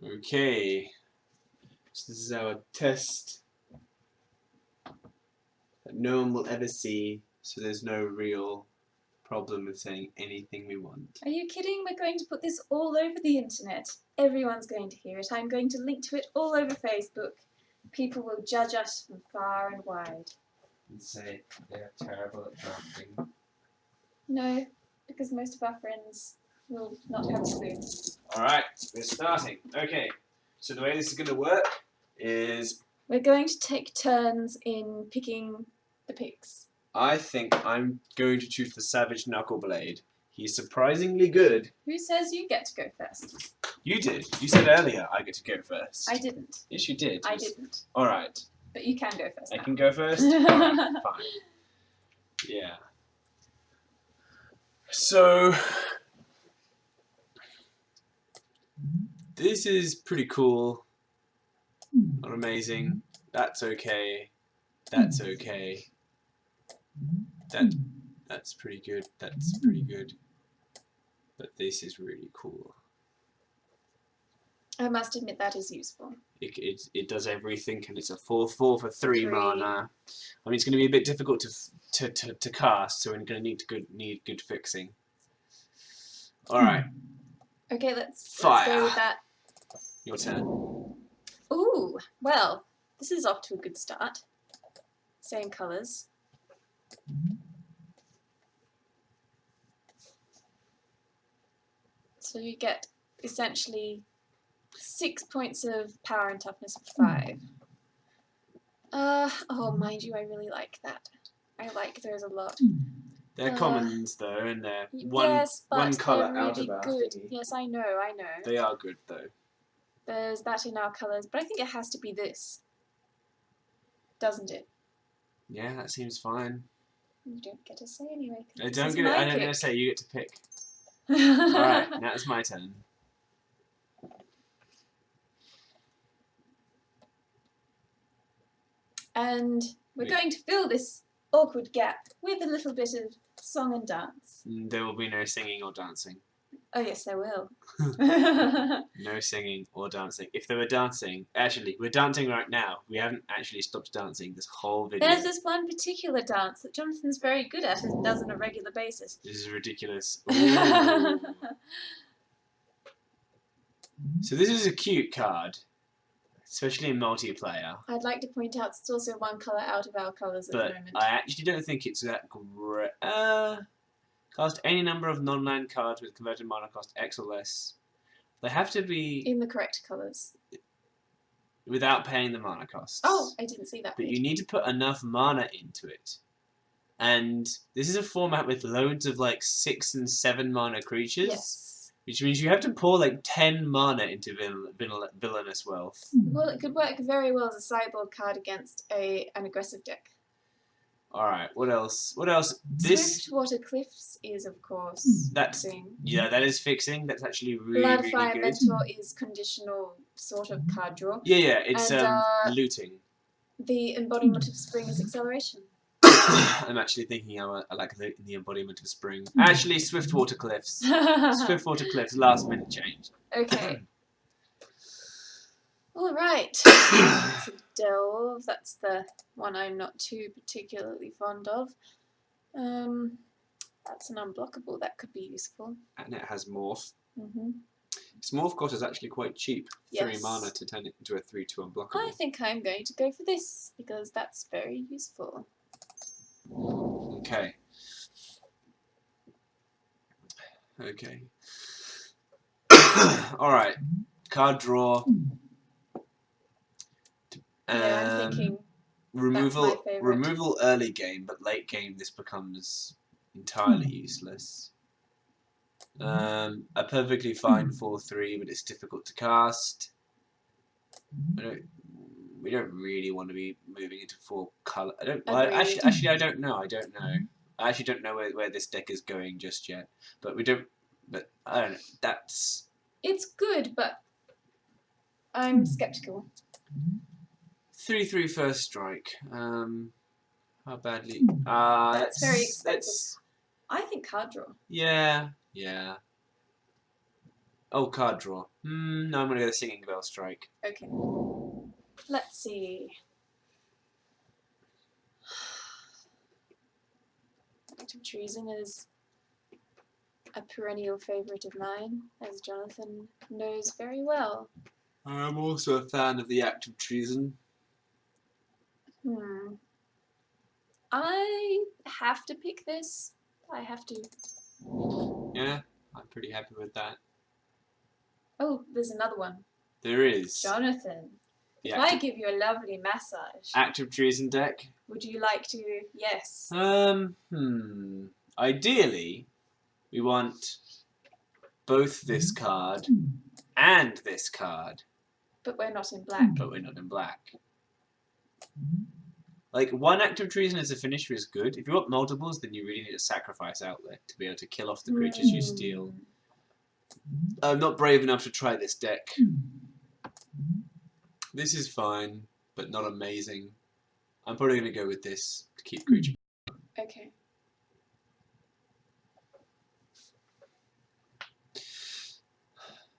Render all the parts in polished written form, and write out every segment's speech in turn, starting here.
Okay, so this is our test that no one will ever see, so there's no real problem with saying anything we want. Are you kidding? We're going to put this all over the internet. Everyone's going to hear it. I'm going to link to it all over Facebook. People will judge us from far and wide. And say they're terrible at drafting. No, because most of our friends will not have a clue. Alright, we're starting. Okay, so the way this is going to work is We're going to take turns in picking the picks. I think I'm going to choose the Savage Knuckleblade. He's surprisingly good. Who says you get to go first? You did. You said earlier I get to go first. I didn't. Yes, you did. I didn't. Alright. But you can go first. I now. can go first? Alright, fine. Yeah. So, this is pretty cool. Not amazing. That's okay. That's okay. That's pretty good. That's pretty good. But this is really cool. I must admit that is useful. It does everything, and it's a 4/4 for 3 mana. I mean, it's going to be a bit difficult to cast, so we're going to need good fixing. All right. Okay, let's Fire. go with that. Your turn. Ooh, well, this is off to a good start. Same colours. So you get essentially 6 points of power and toughness of 5. Oh, mind you, I really like that. I like those a lot. They're commons though, and they're yes, but one colour they're out really of our good. thingy. Yes, I know. They are good though. There's that in our colours, but I think it has to be this. Doesn't it? Yeah, that seems fine. You don't get to say anyway. I don't get to say. You get to pick. All right, now it's my turn. And we're going to fill this awkward gap with a little bit of song and dance. There will be no singing or dancing. Oh yes, there will. No singing or dancing. If there were dancing, actually, we're dancing right now. We haven't actually stopped dancing this whole video. There's this one particular dance that Jonathan's very good at and does on a regular basis. This is ridiculous. Ooh. So this is a cute card, especially in multiplayer. I'd like to point out it's also one colour out of our colours at the But moment. I actually don't think it's that great. Cast any number of non-land cards with converted mana cost X or less. They have to be in the correct colours. Without paying the mana costs. Oh, I didn't see that. But you need to put enough mana into it. And this is a format with loads of like 6 and 7 mana creatures. Yes. Which means you have to pour like 10 mana into Villainous Wealth. Well, it could work very well as a sideboard card against an aggressive deck. Alright, what else? What else? This Swiftwater Cliffs is, of course, fixing. Yeah, that is fixing. That's actually really, Bloodfire good. Mentor is conditional sort of card draw. Yeah, it's and, looting. The Embodiment of Spring is acceleration. I'm actually thinking I like the Embodiment of Spring. Actually, Swiftwater Cliffs. Swiftwater Cliffs, last minute change. Okay. Alright. So Delve, that's the one I'm not too particularly fond of. That's an unblockable, that could be useful. And it has Morph. Mm-hmm. Its Morph cost is actually quite cheap. Yes. 3 mana to turn it into a 3/2 unblockable. I think I'm going to go for this, because that's very useful. Okay. Okay. Alright. Card draw. Yeah, I'm thinking removal early game, but late game this becomes entirely useless. A perfectly fine 4/3, but it's difficult to cast. We don't really want to be moving into 4 color. Actually, I don't know. I actually don't know where this deck is going just yet. But we don't. But I don't know. It's good, but I'm skeptical. 3/3 first strike. How badly? That's very expensive. I think card draw. Yeah. Oh, card draw. No, I'm gonna go the Singing Bell Strike. Okay. Let's see. Act of Treason is a perennial favourite of mine, as Jonathan knows very well. I'm also a fan of the Act of Treason. I have to pick this. I have to. Yeah, I'm pretty happy with that. Oh, there's another one. There is. Jonathan, if I give you a lovely massage. Act of Treason deck? Would you like to? Yes. Ideally, we want both this card and this card. But we're not in black. But we're not in black. Like, one Act of Treason as a finisher is good. If you want multiples, then you really need a sacrifice outlet to be able to kill off the creatures you steal. I'm not brave enough to try this deck. This is fine, but not amazing. I'm probably going to go with this to keep creature. Okay.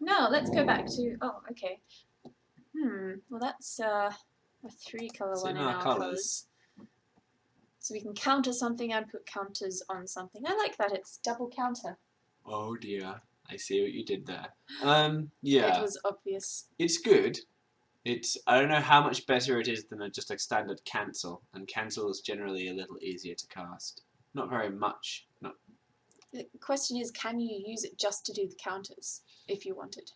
Now, let's go back to... Oh, okay. Well, that's a 3-colour one in our colours. So we can counter something and put counters on something. I like that. It's double counter. Oh, dear. I see what you did there. Yeah. It was obvious. It's good. I don't know how much better it is than just a standard cancel, and cancel is generally a little easier to cast. Not very much. No. The question is, can you use it just to do the counters, if you wanted?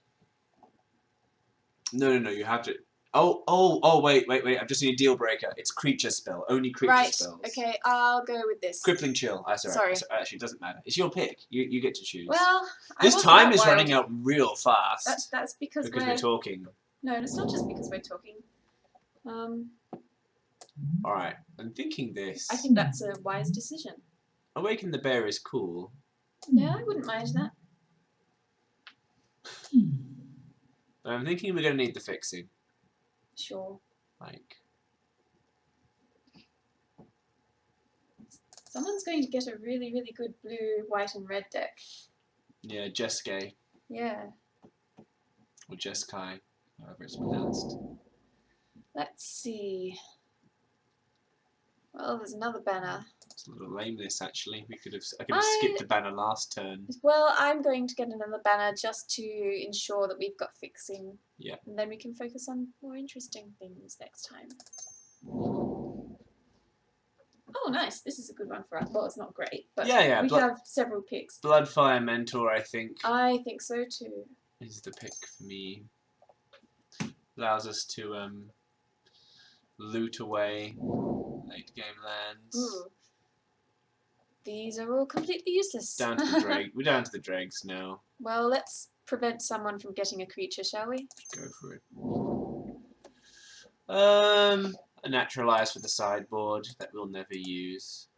No, you have to... Oh, wait, I've just seen a deal breaker. It's creature spell. Only creature spells. Right, okay, I'll go with this. Crippling Chill. Sorry. Actually, it doesn't matter. It's your pick. You get to choose. Well, this time is running out real fast. That's because we're talking. No, it's not just because we're talking. Alright, I'm thinking this. I think that's a wise decision. Awaken the Bear is cool. Yeah, I wouldn't mind that. But I'm thinking we're going to need the fixing. Sure. Like... Someone's going to get a really, really good blue, white and red deck. Yeah, Jeskai. Yeah. Or Jeskai, however it's pronounced. Let's see. Well, there's another banner. It's a little lame, this, actually. I could have skipped the banner last turn. Well, I'm going to get another banner just to ensure that we've got fixing. Yeah. And then we can focus on more interesting things next time. Oh, nice. This is a good one for us. Well, it's not great, but yeah, we have several picks. Bloodfire Mentor, I think. I think so too. Is the pick for me. Allows us to loot away late game lands. Ooh. These are all completely useless. Down to the drag. We're down to the dregs now. Well, let's prevent someone from getting a creature, shall we? Go for it. A Naturalize for the sideboard that we'll never use.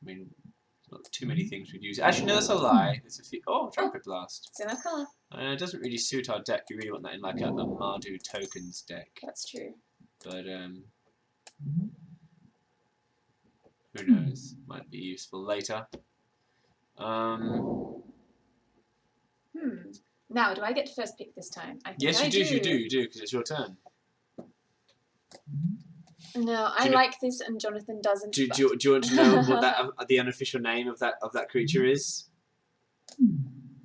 I mean, not too many things we'd use. Actually, no, that's a lie. There's a few. Oh, Trumpet Blast. It's in our colour. It doesn't really suit our deck. You really want that in like a Mardu tokens deck. That's true. But who knows? Might be useful later. Now, do I get to first pick this time? I think yes, you do, because it's your turn. No, I like this, and Jonathan doesn't. Do you want to know what the unofficial name of that creature is?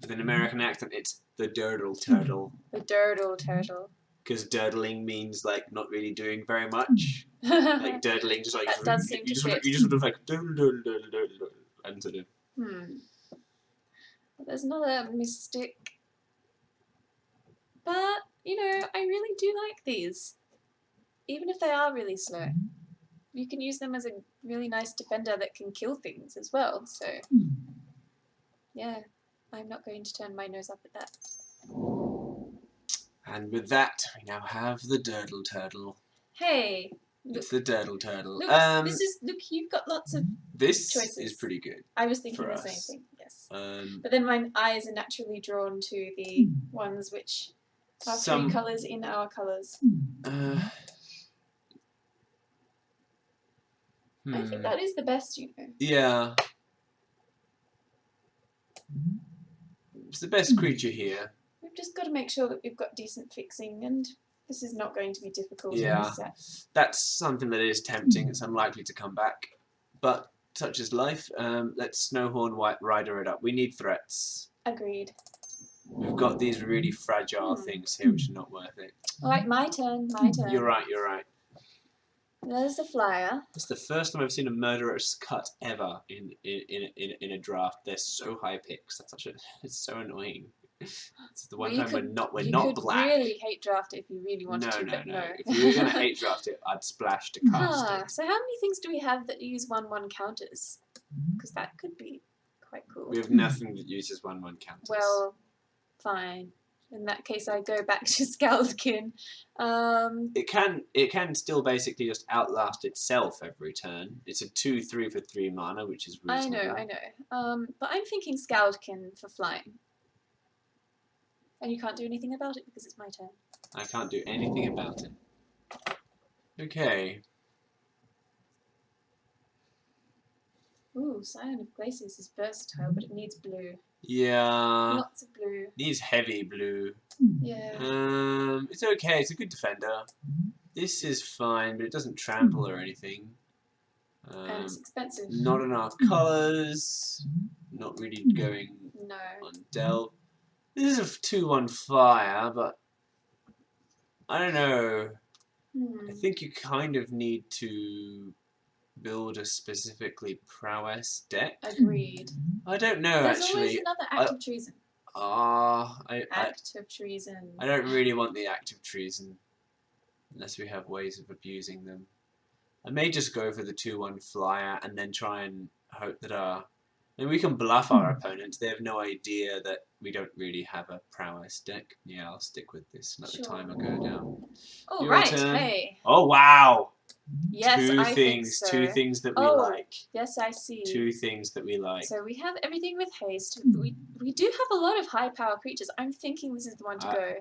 With an American accent, it's the Durdle Turtle. The Durdle Turtle. Because durdling means like not really doing very much. Like durdling, just like that does seem to fit. You just sort of like durdle, and sort of. Well, there's another mystic, but you know, I really do like these. Even if they are really slow, you can use them as a really nice defender that can kill things as well. So, yeah, I'm not going to turn my nose up at that. And with that, we now have the Durdle Turtle. Hey, look. It's the Durdle Turtle. Look, look, you've got lots of choices. Is pretty good. I was thinking the same thing, yes. But then my eyes are naturally drawn to the ones which are 3 colours in our colours. I think that is the best, you know. Yeah. It's the best creature here. We've just got to make sure that we've got decent fixing, and this is not going to be difficult in Yeah, this set. that's something that is tempting. It's unlikely to come back, but such is life. Let's Snowhorn White Rider it up. We need threats. Agreed. We've got these really fragile things here which are not worth it. Alright, my turn, my turn. You're right, you're right. There's the flyer. It's the first time I've seen a murderous cut ever in a draft. They're so high picks. That's such a. It's so annoying. It's the one time we're not black. You could really hate draft it if you really wanted to, but no. If we were gonna hate draft it, I'd splash to cast it. So how many things do we have that use 1/1 counters? Because that could be quite cool. We have nothing that uses 1/1 counters. Well, fine. In that case, I go back to Skaldkin. It can still basically just outlast itself every turn. It's a 2/3 for 3 mana, which is reasonable. I know. But I'm thinking Skaldkin for flying. And you can't do anything about it because it's my turn. I can't do anything about it. Okay. Ooh, Scion of Glaciers is versatile, but it needs blue. Yeah. Lots of blue. Needs heavy blue. Yeah. It's okay. It's a good defender. This is fine, but it doesn't trample or anything. And it's expensive. Not enough colours. Not really going on delve. This is a 2/1 flyer, but I don't know. I think you kind of need to build a specifically prowess deck. Agreed. I don't know, There's actually. always another act of treason. Act of treason. I don't really want the act of treason, unless we have ways of abusing them. I may just go for the 2/1 flyer and then try and hope that we can bluff our opponents. They have no idea that we don't really have a prowess deck. Yeah, I'll stick with this. Let the timer go down. Oh, Your right. turn. Hey. Oh, wow. Yes, I think so. Two things that we like. Yes, I see. Two things that we like. So we have everything with haste. We do have a lot of high power creatures. I'm thinking this is the one to go.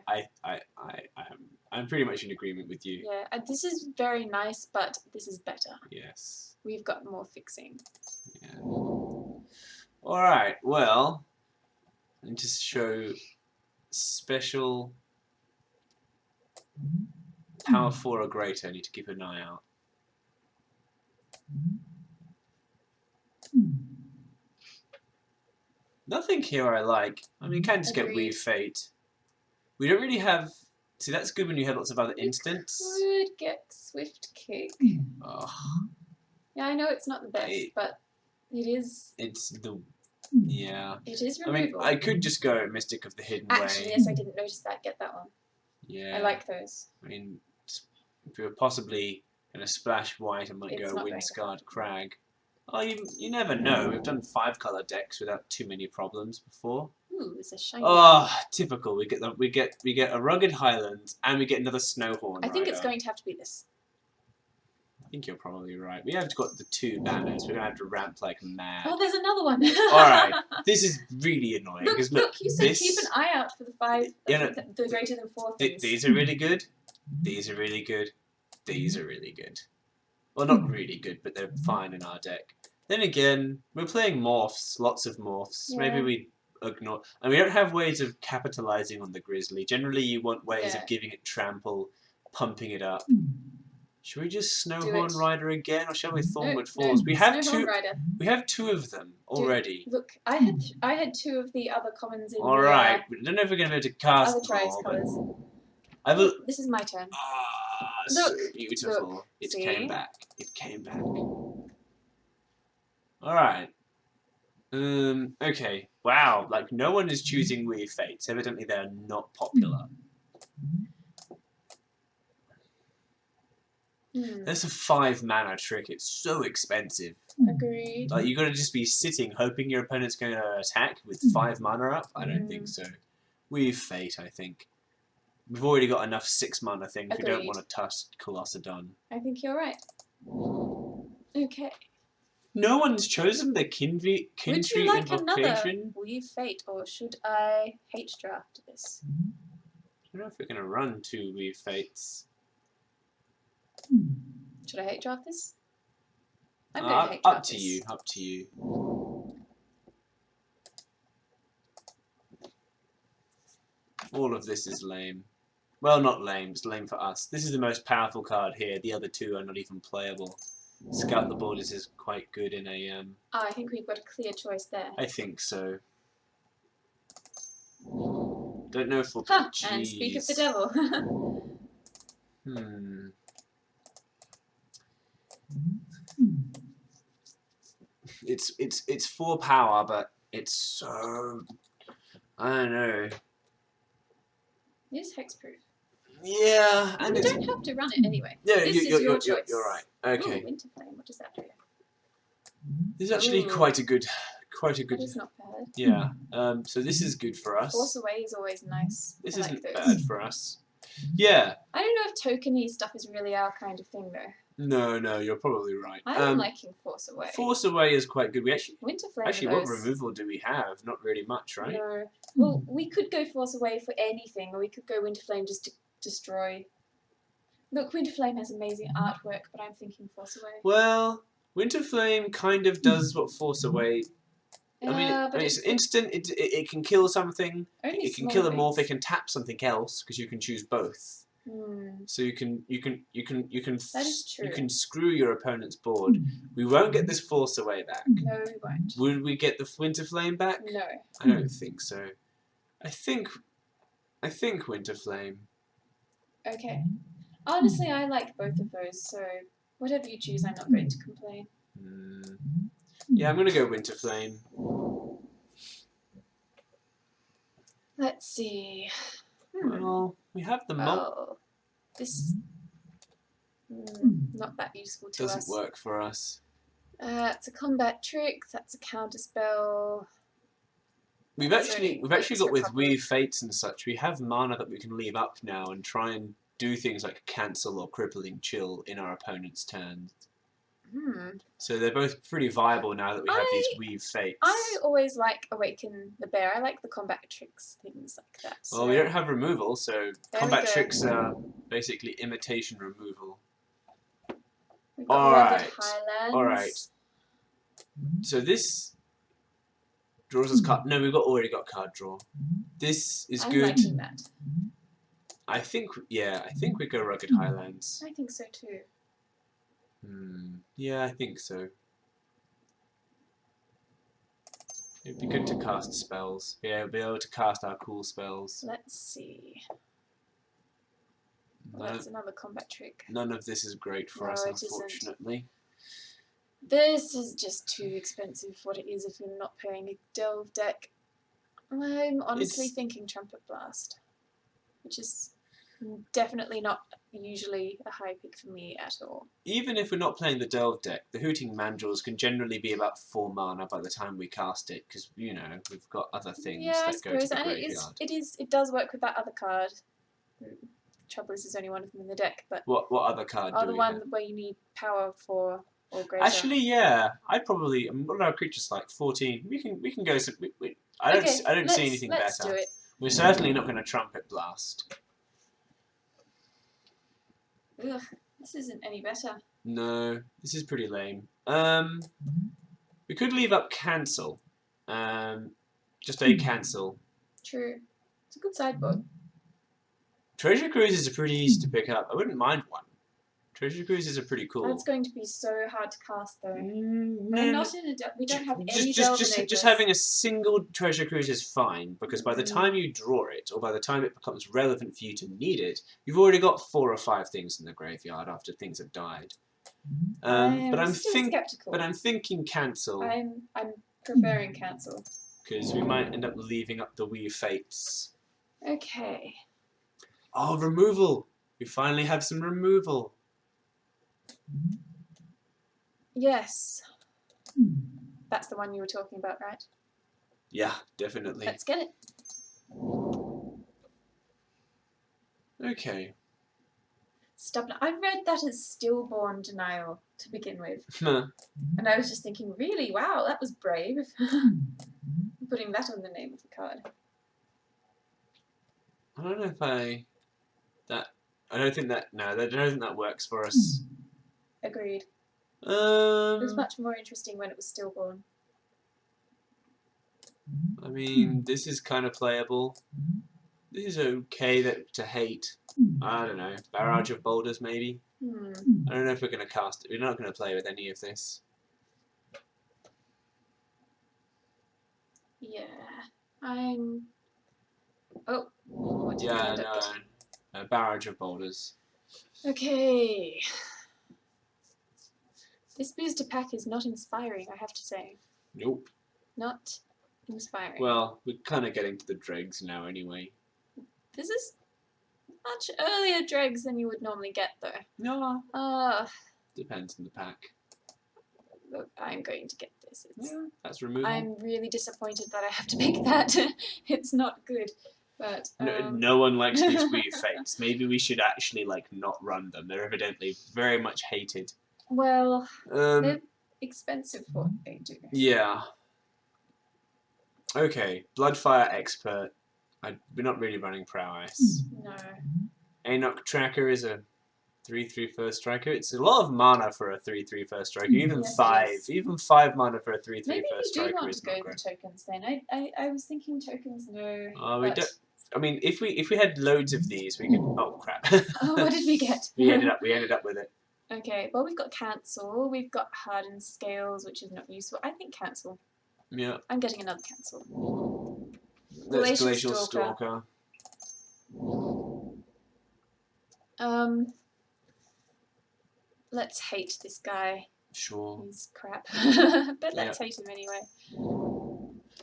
I'm pretty much in agreement with you. Yeah, this is very nice, but this is better. Yes. We've got more fixing. Yeah. Alright, well, and just show special power 4 or greater. I need to keep an eye out. Nothing here I like. I mean, you can just get Weave Fate. We don't really have... See, that's good when you have lots of other instants. You could get Swift Kick. Oh. Yeah, I know it's not the best, but it is... It's the... Yeah. It is removal. I mean, I could just go Mystic of the Hidden Way. Actually, yes, I didn't notice that. Get that one. Yeah. I like those. I mean, if we were possibly going to splash white, I might go Windscarred Crag. Oh, you never know. We've done 5-color decks without too many problems before. Ooh, it's a shiny. Oh, typical. We get a Rugged Highlands and we get another Snowhorn. I think it's going to have to be this. I think you're probably right. We have got the 2 banners. We're going to have to ramp like mad. Oh, there's another one. Alright. This is really annoying. Look, you said keep an eye out for the 5, the greater than 4 things. These are really good. These are really good. These are really good. Well, not really good, but they're fine in our deck. Then again, we're playing morphs, lots of morphs. Yeah. Maybe we ignore... And we don't have ways of capitalizing on the Grizzly. Generally, you want ways of giving it trample, pumping it up. Should we just Snowhorn Rider again, or shall we Thornwood Falls? We have two. We have 2 of them already. Look, I had 2 of the other commons in. All right, I don't know if we're going to be able to cast other them all. This is my turn. Ah, so beautiful. It came back. It came back. All right. Okay. Wow. Like no one is choosing Weird Fates. Evidently, they're not popular. That's a 5 mana trick. It's so expensive. Agreed. Like you got to just be sitting, hoping your opponent's going to attack with 5 mana up. I don't think so. We've Fate, I think. We've already got enough 6 mana things. We don't want to touch Colossodon. I think you're right. Okay. No one's chosen the Kindry Would you like Invocation. Another Weave Fate, or should I hate draft this? I don't know if we're going to run 2 Weave Fates. Should I hate draft this? I'm going to hate draft this. Up to you. All of this is lame. Well, not lame. It's lame for us. This is the most powerful card here. The other two are not even playable. Scout the Borders is quite good in a... Oh, I think we've got a clear choice there. I think so. Don't know if we'll Huh, put and speak of the G's. devil. It's 4 power, but it's so... I don't know. It is hexproof. Yeah, and You don't have to run it anyway. Yeah, this is your choice. You're right. Okay. Ooh, Winterflame. What does that do? This is actually quite a good. That is not bad. Yeah. So this is good for us. Force Away is always nice. This I isn't like bad for us. Yeah. I don't know if tokeny stuff is really our kind of thing though. No, you're probably right. I'm liking Force Away. Force Away is quite good. We Winterflame. Actually, what removal do we have? Not really much, right? No. Well, we could go Force Away for anything, or we could go Winterflame just to destroy. Look, Winterflame has amazing artwork, but I'm thinking Force Away. Well, Winterflame kind of does what Force Away. I mean, it's an instant. It can kill something. It can kill a morph. It can tap something else because you can choose both. So you can That is true. You can screw your opponent's board. We won't get this Force Away back. No, we won't. Would we get the Winterflame back? No. I don't think so. I think Winterflame. Okay. Honestly, I like both of those, so whatever you choose, I'm not going to complain. Yeah, I'm gonna go Winterflame. Let's see. Well, we have the Oh, this not that useful to us. Doesn't work for us. It's a combat trick. That's a counter spell. We've actually got with Weave Fates and such. We have mana that we can leave up now and try and do things like cancel or crippling chill in our opponent's turns. So they're both pretty viable now that we have these Weave Fates. I always like Awaken the Bear. I like the combat tricks, things like that. So well, we don't have removal, so combat tricks are basically imitation removal. We've got Rugged Highlands. Alright. So this draws us card. No, we've already got card draw. This is I'm good. liking that. I think we go Rugged Highlands. I think so too. Yeah, I think so. It'd be good to cast spells. Yeah, we'll be able to cast our cool spells. Let's see. Well, that's another combat trick. None of this is great for us, unfortunately. This is just too expensive for what it is if you're not playing a Delve deck. I'm honestly thinking Trumpet Blast, which is definitely not usually a high pick for me at all. Even if we're not playing the Delve deck, the Hooting Mandrills can generally be about 4 mana by the time we cast it, because, you know, we've got other things that go to the graveyard. It does work with that other card. Trouble is, there's only one of them in the deck, but... What other card do we have? The one where you need power for or graveyard. Actually, yeah. I'd probably... what are our creatures like? 14. We can go... I don't see anything better. Let's do it. We're certainly not going to Trumpet Blast. Ugh, this isn't any better. No, this is pretty lame. We could leave up Cancel. Just a Cancel. True. It's a good sideboard. Treasure Cruisers are pretty easy to pick up. I wouldn't mind one. Treasure Cruisers are pretty cool. That's going to be so hard to cast, though. We're not in a we don't have any just having a single Treasure Cruiser is fine, because by the time you draw it, or by the time it becomes relevant for you to need it, you've already got 4 or 5 things in the graveyard after things have died. But I'm thinking Cancel. I'm preferring Cancel. Because we might end up leaving up the Weave Fates. Okay. Oh, removal! We finally have some removal. Yes. That's the one you were talking about, right? Yeah, definitely. Let's get it. Okay. Stubborn. I read that as Stillborn Denial to begin with. And I was just thinking, really? Wow, that was brave. Putting that on the name of the card. I don't know if I don't think that works for us. Agreed. It was much more interesting when it was stillborn. I mean, this is kind of playable. This is okay to hate. I don't know. Barrage of Boulders, maybe? I don't know if we're going to cast it. We're not going to play with any of this. Yeah. I'm... Oh. What did we Yeah, end up no. getting? A Barrage of Boulders. Okay. This booster pack is not inspiring, I have to say. Nope. Not inspiring. Well, we're kind of getting to the dregs now anyway. This is much earlier dregs than you would normally get, though. No. Depends on the pack. Look, I'm going to get this. That's removal. I'm really disappointed that I have to make that. It's not good. But no one likes these weird fakes. Maybe we should actually not run them. They're evidently very much hated. Well, they're expensive for what they do. Yeah. Okay, Bloodfire Expert. We're not really running Prowess. No. Enoch Tracker is a 3/3 first striker. It's a lot of mana for a 3/3 first striker. Even yes, five. Even 5 mana for a 3/3 first striker. Maybe you do want is to go not great. with tokens then. I was thinking tokens, no. We don't. I mean, if we had loads of these, we could. Oh crap! Oh, what did we get? we ended up with it. Okay, well we've got cancel. We've got hardened scales, which is not useful. I think cancel. Yeah. I'm getting another cancel. That's Glacial Stalker. Let's hate this guy. Sure. He's crap. But let's hate him anyway.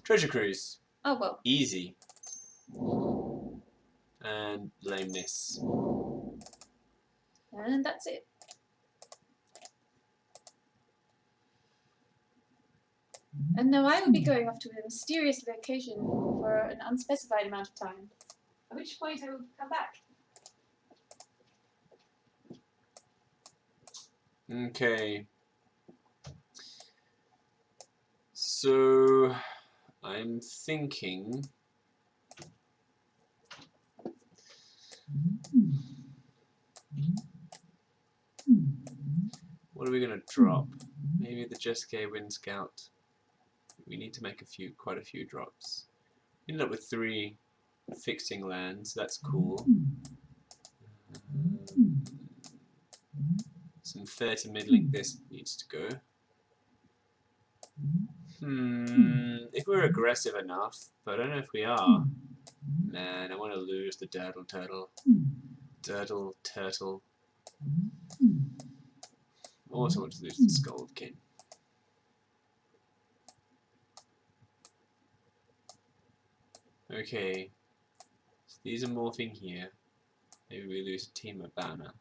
Treasure Cruise. Oh well. Easy. And lameness. And that's it. And now I will be going off to a mysterious location for an unspecified amount of time. At which point I will come back. Okay. So I'm thinking what are we gonna drop? Maybe the Jeskai Wind Scout. We need to make quite a few drops. We ended up with 3 fixing lands, that's cool. Some 30 mid-link this needs to go. If we're aggressive enough, but I don't know if we are. Man, I want to lose the Turtle. I also want to lose the Skuldkin. Okay, so these are morphing here. Maybe we lose a team of Banner.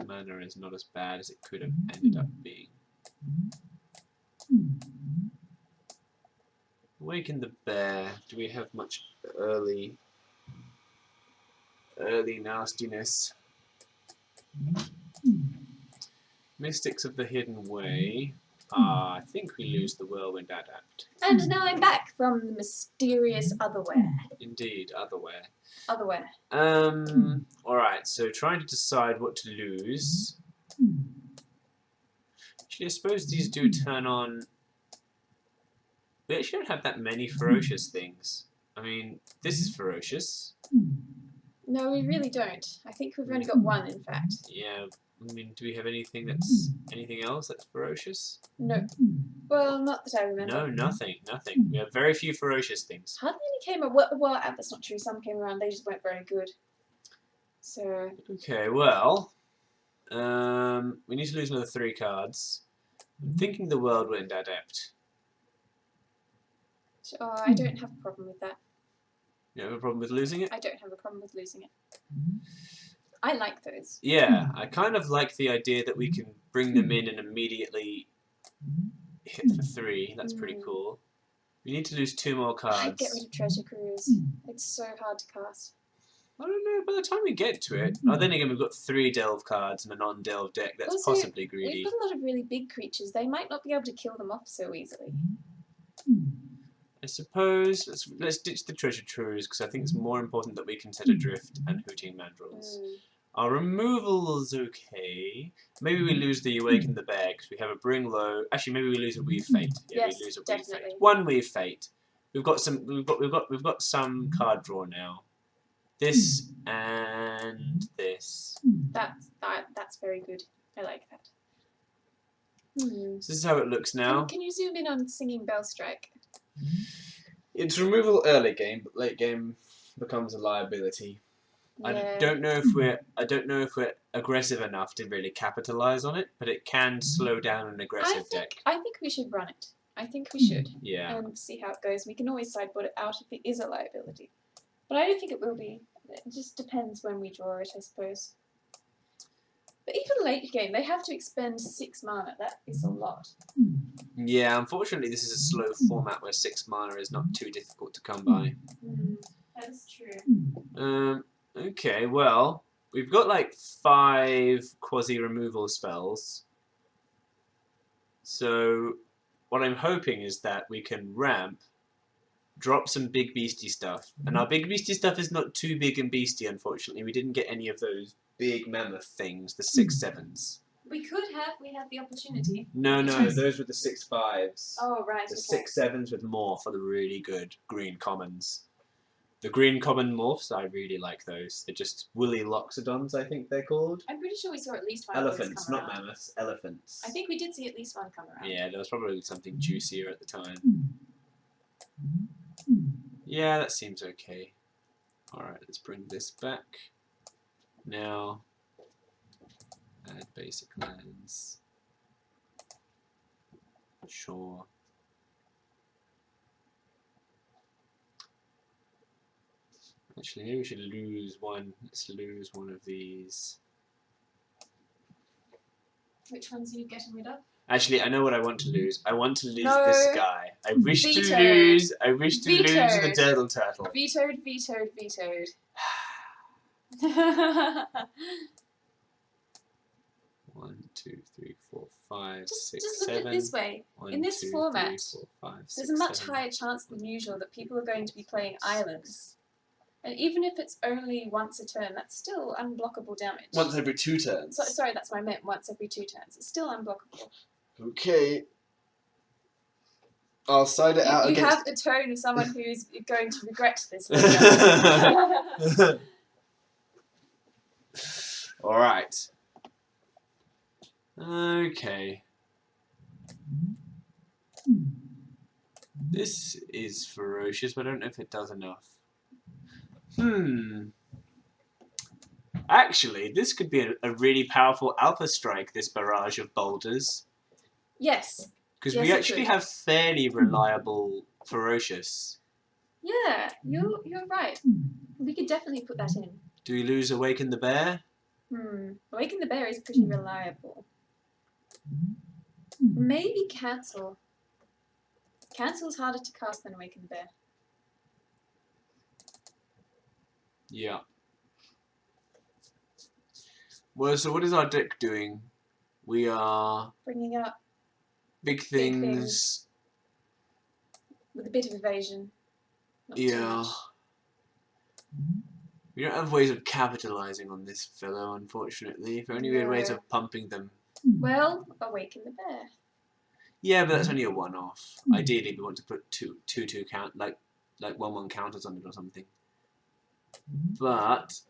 Mana is not as bad as it could have ended up being. Awaken the Bear. Do we have much early nastiness? Mystics of the Hidden Way. I think we lose the Whirlwind Adapt. And now I'm back from the mysterious Otherwhere. Indeed, Otherwhere. Otherwhere. Alright, so trying to decide what to lose. Actually, I suppose these do turn on... We actually don't have that many ferocious things. I mean, this is ferocious. No, we really don't. I think we've only got one, in fact. Yeah, I mean, do we have anything else that's ferocious? No. Well, not that I remember. No, nothing. We have very few ferocious things. Hardly any came around. Well, that's not true. Some came around. They just weren't very good. So. Okay, well, we need to lose another 3 cards. I'm thinking the Whirlwind Adept. I don't have a problem with that. You have a problem with losing it? I don't have a problem with losing it. I like those. Yeah, I kind of like the idea that we can bring them in and immediately hit for 3. That's pretty cool. We need to lose 2 more cards. I'd get rid of Treasure Cruise. It's so hard to cast. I don't know, by the time we get to it... Oh, then again, we've got 3 delve cards and a non-delve deck. That's also, possibly greedy. We've got a lot of really big creatures. They might not be able to kill them off so easily. I suppose let's ditch the Treasure Cruise because I think it's more important that we can set Adrift and Hooting Mandrills. Our removal's okay. Maybe we lose the Awaken the Bear because we have a Bring Low. Actually, maybe we lose a Weave Fate. Yeah, yes, we lose a definitely. Weave Fate. 1 Weave Fate. We've got some card draw now. This and this. That's very good. I like that. So this is how it looks now. Can you zoom in on Singing Bell Strike? It's removal early game, but late game becomes a liability. Yeah. I don't know if we're aggressive enough to really capitalize on it, but it can slow down an aggressive deck. I think we should run it. I think we should. Yeah. And see how it goes. We can always sideboard it out if it is a liability. But I don't think it will be. It just depends when we draw it, I suppose. But even late game, they have to expend 6 mana. That is a lot. Yeah, unfortunately this is a slow format where 6 mana is not too difficult to come by. That is true. Okay, well, we've got like 5 quasi-removal spells. So what I'm hoping is that we can ramp, drop some big beastie stuff. And our big beastie stuff is not too big and beastie, unfortunately. We didn't get any of those big mammoth things, the 6/7s. We could have. We had the opportunity. No, those were the 6/5s. Oh, right. The 6/7s with morph are the really good green commons. The green common morphs, I really like those. They're just woolly loxodons, I think they're called. I'm pretty sure we saw at least one. Elephants, come not around. mammoths. Elephants. I think we did see at least one come around. Yeah, there was probably something juicier at the time. Yeah, that seems okay. Alright, let's bring this back. Now, add basic lands. Sure. Actually, maybe we should lose one. Let's lose one of these. Which ones are you getting rid of? Actually, I know what I want to lose. I want to lose No. this guy. I wish Vetoed. to lose. I wish to lose Vetoed. the turtle turtle. Vetoed, vetoed, vetoed. 1, 2, 3, 4, 5, 6, just look 7. at it this way. 1, In this 2, 3, format, 4, 5, 6, there's a much 7. higher chance than usual that people are going to be playing islands. And even if it's only once a turn, that's still unblockable damage. Once every 2 turns. Sorry, that's what I meant. Once every 2 turns. It's still unblockable. Okay. I'll side it out You against... have the tone of someone who's going to regret this later. Alright. Okay. This is ferocious, but I don't know if it does enough. Actually, this could be a really powerful alpha strike, this barrage of boulders. Yes. Because Yes, we it actually could. have fairly reliable ferocious. Yeah, you're right. We could definitely put that in. Do we lose Awaken the Bear? Awaken the Bear is pretty reliable. Maybe Cancel. Cancel's harder to cast than Awaken the Bear. Yeah. Well, so what is our deck doing? We are... Bringing up Big things. things. With a bit of evasion. Not too Yeah. much. We don't have ways of capitalizing on this fellow, unfortunately. If only we had ways No. of pumping them. Well, Awaken the Bear. Yeah, but that's only a one-off. Ideally, we want to put two count, like 1/1 counters on it or something. But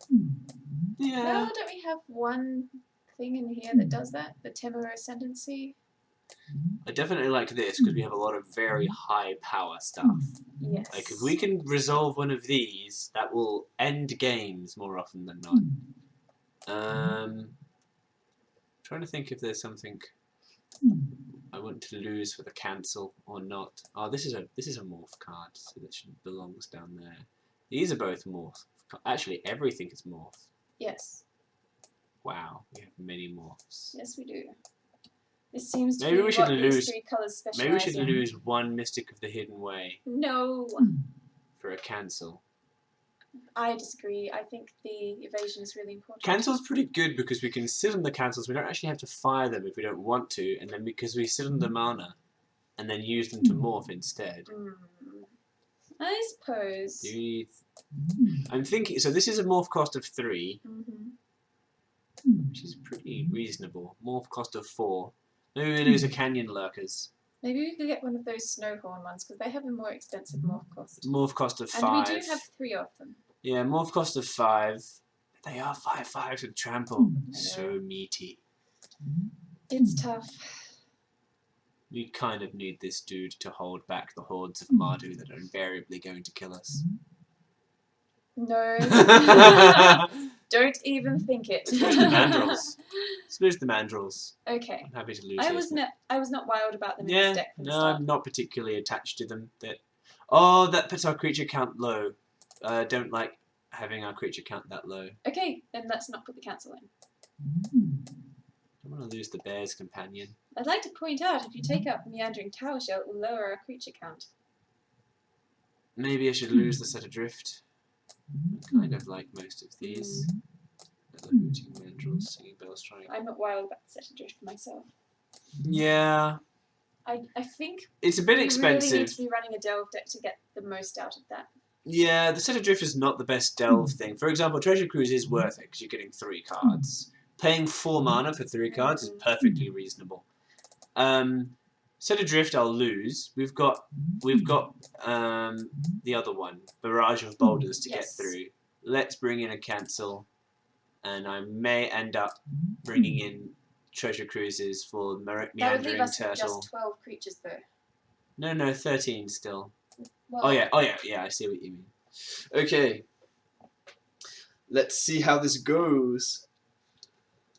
yeah, Well, don't we have one thing in here that does that? The Temur Ascendancy? I definitely like this because we have a lot of very high power stuff. Yes. Like if we can resolve one of these, that will end games more often than not. Trying to think if there's something I want to lose for the cancel or not. Oh, this is a morph card, so that belongs down there. These are both morph. Actually, everything is morph. Yes. Wow, we have many morphs. Yes, we do. This seems to Maybe be we should what lose- these 3 colours specialise Maybe we should in. lose one Mystic of the Hidden Way No, for a cancel. I disagree. I think the evasion is really important. Cancel's pretty good because we can sit on the cancels. We don't actually have to fire them if we don't want to, and then because we sit on the mana, and then use them to morph instead. I suppose. I'm thinking. So this is a morph cost of 3, which is pretty reasonable. Morph cost of 4. Maybe we lose a Canyon Lurkers. Maybe we could get one of those Snowhorn ones because they have a more extensive morph cost. Morph cost of 5. And we do have 3 of them. Yeah, morph cost of 5. They are 5/5 with trample. So meaty. It's tough. We kind of need this dude to hold back the hordes of Mardu that are invariably going to kill us. No. Don't even think it. Sploosh the mandrels. Sploosh the mandrels. Okay. I'm happy to lose I those. was not wild about them in Yeah, this deck from the no, start. I'm not particularly attached to them. That puts our creature count low. I don't like having our creature count that low. Okay, then let's not put the cancel in. I don't want to lose the bear's companion. I'd like to point out, if you take out Meandering Towershell, it will lower our creature count. Maybe I should lose the Set Adrift. I kind of like most of these. The hooting mandrels, singing bell strike. I'm not wild about the Set Adrift myself. Yeah. I think it's a bit we expensive. really need to be running a delve deck to get the most out of that. Yeah, the Set Adrift is not the best delve thing. For example, Treasure Cruise is worth it because you're getting 3 cards. Paying 4 mana for 3 cards is perfectly reasonable. Set Adrift I'll lose. We've got the other one, Barrage of Boulders to get through. Let's bring in a cancel, and I may end up bringing in Treasure Cruises for Meandering That would leave us Turtle. with just 12 creatures though. No, 13 still. Well, Oh yeah, I see what you mean. Okay. Let's see how this goes.